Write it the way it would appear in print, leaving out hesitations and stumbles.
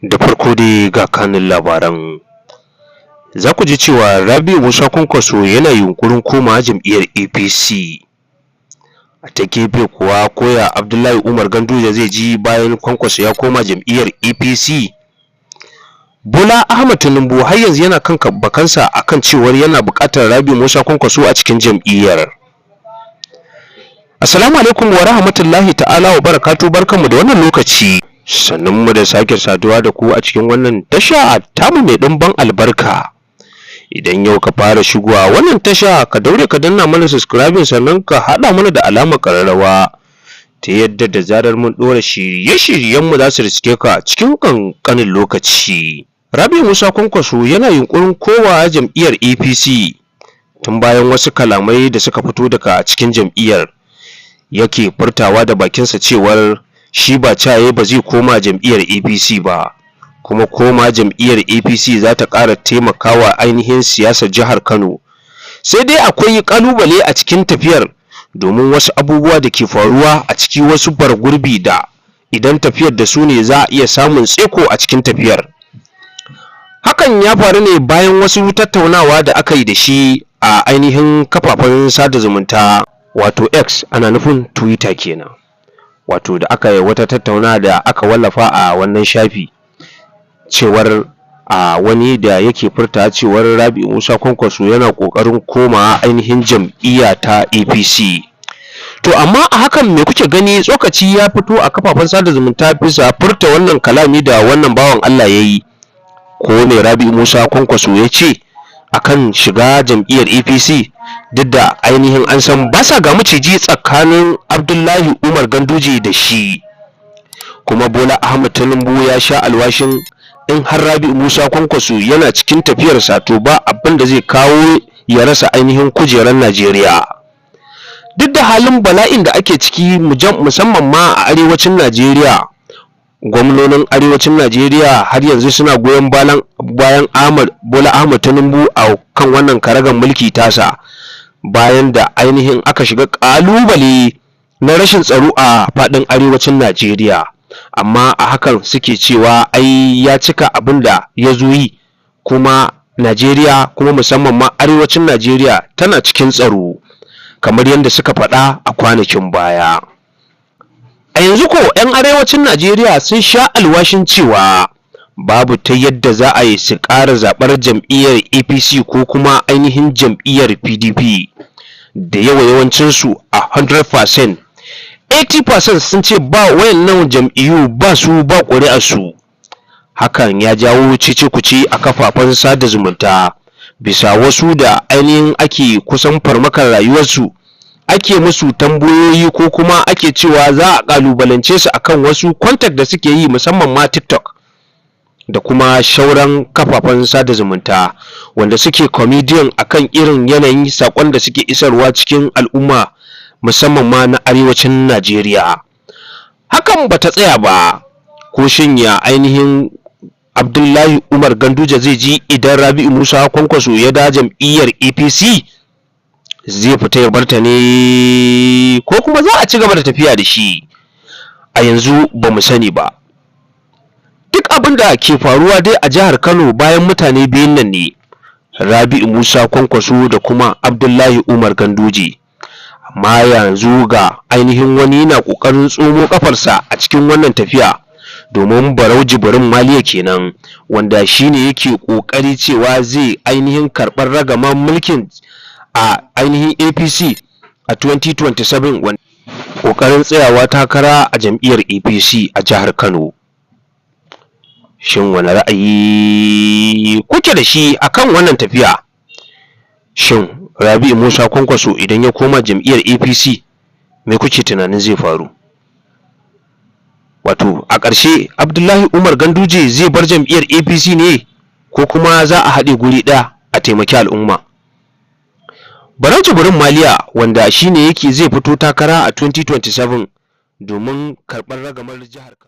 Da farko dai ga kanun labaran. Za ku ji cewa Rabi'u Musa Kwankwaso yana yunƙurin komawa jam'iyyar APC. A ta gefe kuwa koya Abdullahi Umar Ganduje zai ji bayan Kwankwaso ya koma jam'iyyar APC. Bola Ahmed Tinubu har yanzu yana kan bakansa akan cewar yana buƙatar Rabi'u Musa Kwankwaso a cikin jam'iyyar. Assalamu alaikum wa rahmatullahi ta'ala wa barakatuh, barkanmu da wannan lokaci. Sannunmu da sake saduwa da ku a cikin wannan tasha tamu mai ɗimbin albarka. Idan yau ka fara shigowa wannan tasha, ka daure ka danna mana subscribing sannan ka haɗa mana da alamar ƙararrawa ta yadda da zarar mun ɗora shirye-shiryenmu za su riske ka cikin ƙanƙanin lokaci. Rabi'u Musa Kwankwaso yana yunƙurin komawa jam'iyyar APC tun bayan wasu kalamai da suka fito daga cikin jam'iyyar. Yake furtawa da bakinsa cewar shi ba caye ba zai koma jam'iyyar APC ba, kuma koma jam'iyyar APC za ta ƙara taimakawa ainihin siyasar jihar Kano. Sai dai akwai ƙalubale a cikin tafiyar, domin wasu abubuwa da ke faruwa a ciki, wasu bargurbi da idan tafiyar da su ne za a iya samun tseko a cikin tafiyar. Hakan ya faru ne bayan wasu tattaunawa da aka yi da shi a ainihin kafafen sada zumunta, wato X, ana nufin Twitter kenan. Wato da aka yi wata tattaunawa da aka wallafa a wannan shafi, cewar a wani da yake furta cewar Rabi'u Musa Kwankwaso yana ƙoƙarin komawa ainihin jam'iyya ta APC. To amma a hakan me kuke gani? Tsokaci ya fito a kafafen sada zumunta bisa furta wannan kalami da wannan bawan Allah ya yi. Ko me Rabi'u Musa Kwankwaso ya ce akan shiga jam'iyyar APC, duk da ainihin an san ba sa ga maciji tsakanin Abdullahi Umar Ganduje da shi. Kuma Bola Ahmed Tinubu ya sha alwashin in har Rabi'u Musa Kwankwaso yana cikin tafiyarsa, to ba abin da zai kawo ya rasa ainihin kujerar Najeriya. Duk da halin bala'in da ake ciki musamman ma a arewacin Najeriya, gwamnonin arewacin Najeriya har yanzu suna goyon bayan Bola Ahmed Tinubu a kan wannan karagar mulki tasa, bayan da ainihin aka shiga ƙalubale na rashin tsaro a faɗin arewacin Najeriya. Amma a hakan suke cewa ai ya cika abin da ya zo yi, kuma Najeriya, kuma musamman ma arewacin Najeriya tana cikin tsaro, kamar yadda suka faɗa a kwanakin baya. A yanzu ko 'yan arewacin Najeriya sun sha alwashin cewa babu ta yadda za a yi su ƙara zaɓar jam'iyyar APC ko kuma ainihin jam'iyyar PDP. Da yawancinsu a 100%, 80% sun ce ba wayannan jam'iyyu ba su ba ƙuri'arsu. Hakan ya jawo cece-kuce a kafafen sada zumunta, bisa wasu da ainihin ake kusan farmakar rayuwarsu, ake musu tambayoyi ko kuma ake cewa za a ƙalubalance su akan wasu contact da suke yi, musamman ma TikTok da kuma shauran kafafen sada zumunta, wanda suke comedian akan irin yanayin saƙon da suke isarwa cikin al'umma, musamman ma na arewacin Najeriya. Hakan ba ta tsaya ba, ko shin ya ainihin Abdullahi Umar Ganduje zai ji idan Rabi'u Musa Kwankwaso ya da jam'iyyar APC? Zai fita ya barta ne ko kuma za a ci gaba da tafiya da shi? A yanzu ba mu sani ba. Duk abin da ke faruwa dai a jihar Kano bayan mutane biyun nan ne, Rabi'u Musa Kwankwaso da kuma Abdullahi Umar Ganduje. Amma yanzu ga ainihin wani yana ƙoƙarin tsomo ƙafarsa a cikin wannan tafiya, domin Barau Jibrin Maliya kenan, wanda shine yake ƙoƙari cewa zai ainihin karɓar ragaman mulkin a ainihin APC a 2027, wanda ƙoƙarin tsayawa takara a jam'iyyar APC a jihar Kano. Shin wani ra'ayi kuke da shi akan wannan tafiya? Shin Rabi'u Musa Kwankwaso idan ya koma jam'iyyar APC, me kuke tunanin zai faru? Wato a ƙarshe Abdullahi Umar Ganduje zai bar jam'iyyar APC ne, ko kuma za a haɗe guri ɗaya a taimaki al'umma? Barau Jibrin Maliya, wanda shine yake zai fito takara a 2027 domin karɓar ragamar jihar Kano.